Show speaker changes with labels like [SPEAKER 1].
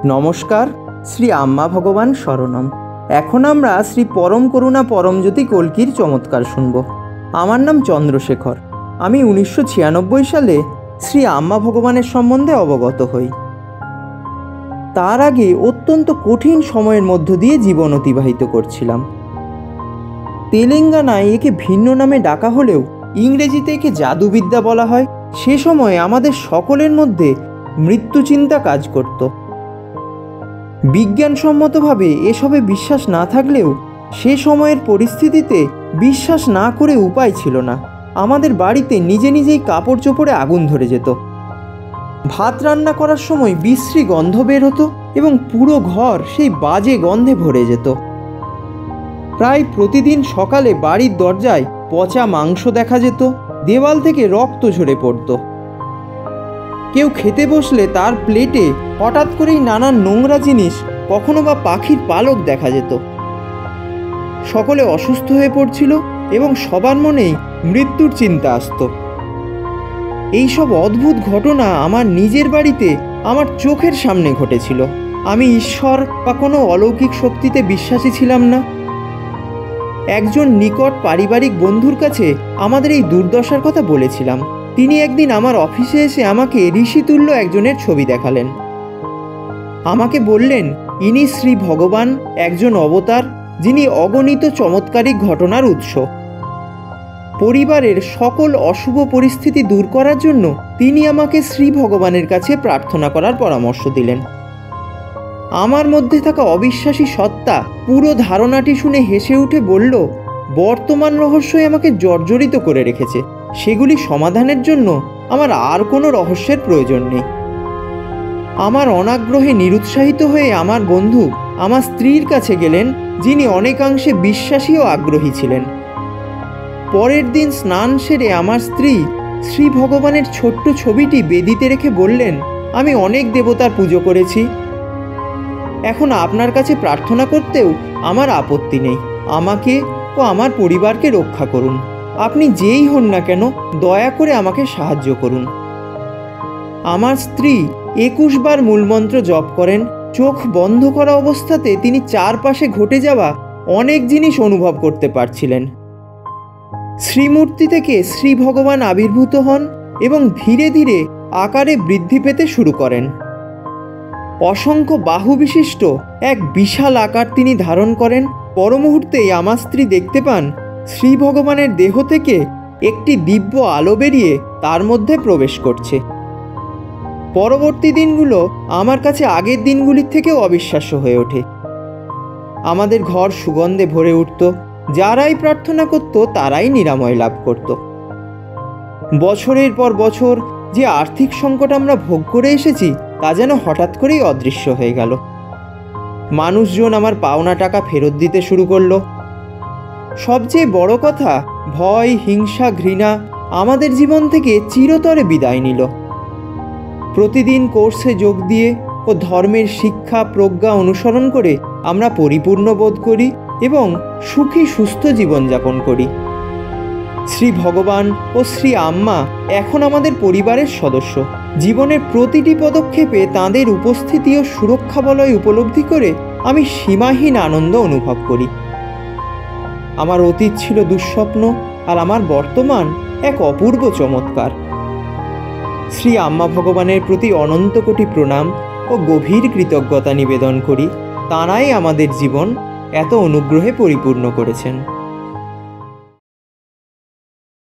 [SPEAKER 1] নমস্কার, শ্রী আম্মা ভগবান শরণম। এখন আমরা শ্রী পরম করুণা পরমজ্যোতি কল্কির চমৎকার শুনব। আমার নাম চন্দ্রশেখর। আমি 1996 সালে শ্রী আম্মা ভগবানের সম্বন্ধে অবগত হই। তার আগে অত্যন্ত কঠিন সময়ের মধ্য দিয়ে জীবন অতিবাহিত করছিলাম। তেলেঙ্গানায় একে ভিন্ন নামে ডাকা হলেও ইংরেজিতে একে জাদুবিদ্যা বলা হয়। সে সময় আমাদের সকলের মধ্যে মৃত্যু চিন্তা কাজ করত। বিজ্ঞানসম্মতভাবে এসবে বিশ্বাস না থাকলেও সে সময়ের পরিস্থিতিতে বিশ্বাস না করে উপায় ছিল না। আমাদের বাড়িতে নিজে নিজেই কাপড় চোপড়ে আগুন ধরে যেত। ভাত রান্না করার সময় বিশ্রী গন্ধ বের হতো এবং পুরো ঘর সেই বাজে গন্ধে ভরে যেত। প্রায় প্রতিদিন সকালে বাড়ির দরজায় পচা মাংস দেখা যেত, দেওয়াল থেকে রক্ত ঝরে পড়ত। কেউ খেতে বসলে তার প্লেটে হঠাৎ করেই নানান নোংরা জিনিস, কখনো বা পাখির পালক দেখা যেত। সকলে অসুস্থ হয়ে পড়ছিল এবং সবার মনেই মৃত্যুর চিন্তা আসত। এইসব অদ্ভুত ঘটনা আমার নিজের বাড়িতে আমার চোখের সামনে ঘটেছিল। আমি ঈশ্বর বা কোনো অলৌকিক শক্তিতে বিশ্বাসী ছিলাম না। একজন নিকট পারিবারিক বন্ধুর কাছে আমাদের এই দুর্দশার কথা বলেছিলাম। তিনি একদিন আমার অফিসে এসে আমাকে ঋষিতুল্য একজনের ছবি দেখালেন। আমাকে বললেন, ইনি শ্রী ভগবান, একজন অবতার, যিনি অগণিত চমৎকারিক ঘটনার উৎস। পরিবারের সকল অশুভ পরিস্থিতি দূর করার জন্য তিনি আমাকে শ্রী ভগবানের কাছে প্রার্থনা করার পরামর্শ দিলেন। আমার মধ্যে থাকা অবিশ্বাসী সত্তা পুরো ধারণাটি শুনে হেসে উঠে বলল, বর্তমান রহস্যই আমাকে জর্জরিত করে রেখেছে। সেগুলি সমাধানের জন্য আমার আর কোনো রহস্যের প্রয়োজন নেই। আমার অনাগ্রহে নিরুৎসাহিত হয়ে আমার বন্ধু আমার স্ত্রীর কাছে গেলেন, যিনি অনেকাংশে বিশ্বাসী ও আগ্রহী ছিলেন। পরের দিন স্নান সেরে আমার স্ত্রী শ্রী ভগবানের ছোট্ট ছবিটি বেদিতে রেখে বললেন, আমি অনেক দেবতার পুজো করেছি, এখন আপনার কাছে প্রার্থনা করতেও আমার আপত্তি নেই। আমাকে ও আমার পরিবারকে রক্ষা করুন। আপনি যেই হন না কেন, দয়া করে আমাকে সাহায্য করুন। আমার স্ত্রী 21 বার মূলমন্ত্র জপ করেন। চোখ বন্ধ করা অবস্থাতে তিনি চারপাশে ঘটে যাওয়া অনেক জিনিস অনুভব করতে পারছিলেন। শ্রীমূর্তি থেকে শ্রী ভগবান আবির্ভূত হন এবং ধীরে ধীরে আকারে বৃদ্ধি পেতে শুরু করেন। অসংখ্য বাহু বিশিষ্ট এক বিশাল আকার তিনি ধারণ করেন। পরমুহূর্তেই আমার স্ত্রী দেখতে পান শ্রী ভগবানের দেহ থেকে একটি দিব্য আলো বেরিয়ে তার মধ্যে প্রবেশ করছে। পরবর্তী দিনগুলো আমার কাছে আগের দিনগুলির থেকেও অবিশ্বাস্য হয়ে ওঠে। আমাদের ঘর সুগন্ধে ভরে উঠত। যারাই প্রার্থনা করত তারাই নিরাময় লাভ করত। বছরের পর বছর যে আর্থিক সংকট আমরা ভোগ করে এসেছি তা যেন হঠাৎ করেই অদৃশ্য হয়ে গেল। মানুষজন আমার পাওনা টাকা ফেরত দিতে শুরু করলো। সবচেয়ে বড় কথা, ভয়, হিংসা, ঘৃণা আমাদের জীবন থেকে চিরতরে বিদায় নিল। প্রতিদিন কোর্সে যোগ দিয়ে ও ধর্মের শিক্ষা প্রজ্ঞা অনুসরণ করে আমরা পরিপূর্ণ বোধ করি এবং সুখী সুস্থ জীবনযাপন করি। শ্রী ভগবান ও শ্রী আম্মা এখন আমাদের পরিবারের সদস্য। জীবনের প্রতিটি পদক্ষেপে তাঁদের উপস্থিতি ও সুরক্ষা বলয় উপলব্ধি করে আমি সীমাহীন আনন্দ অনুভব করি। আমার অতীত ছিল দুঃস্বপ্ন, আর আমার বর্তমান এক অপূর্ব চমৎকার। শ্রী আম্মা ভগবানের প্রতি অনন্ত কোটি প্রণাম ও গভীর কৃতজ্ঞতা নিবেদন করি। তাঁরাই আমাদের জীবন এত অনুগ্রহে পরিপূর্ণ করেছেন।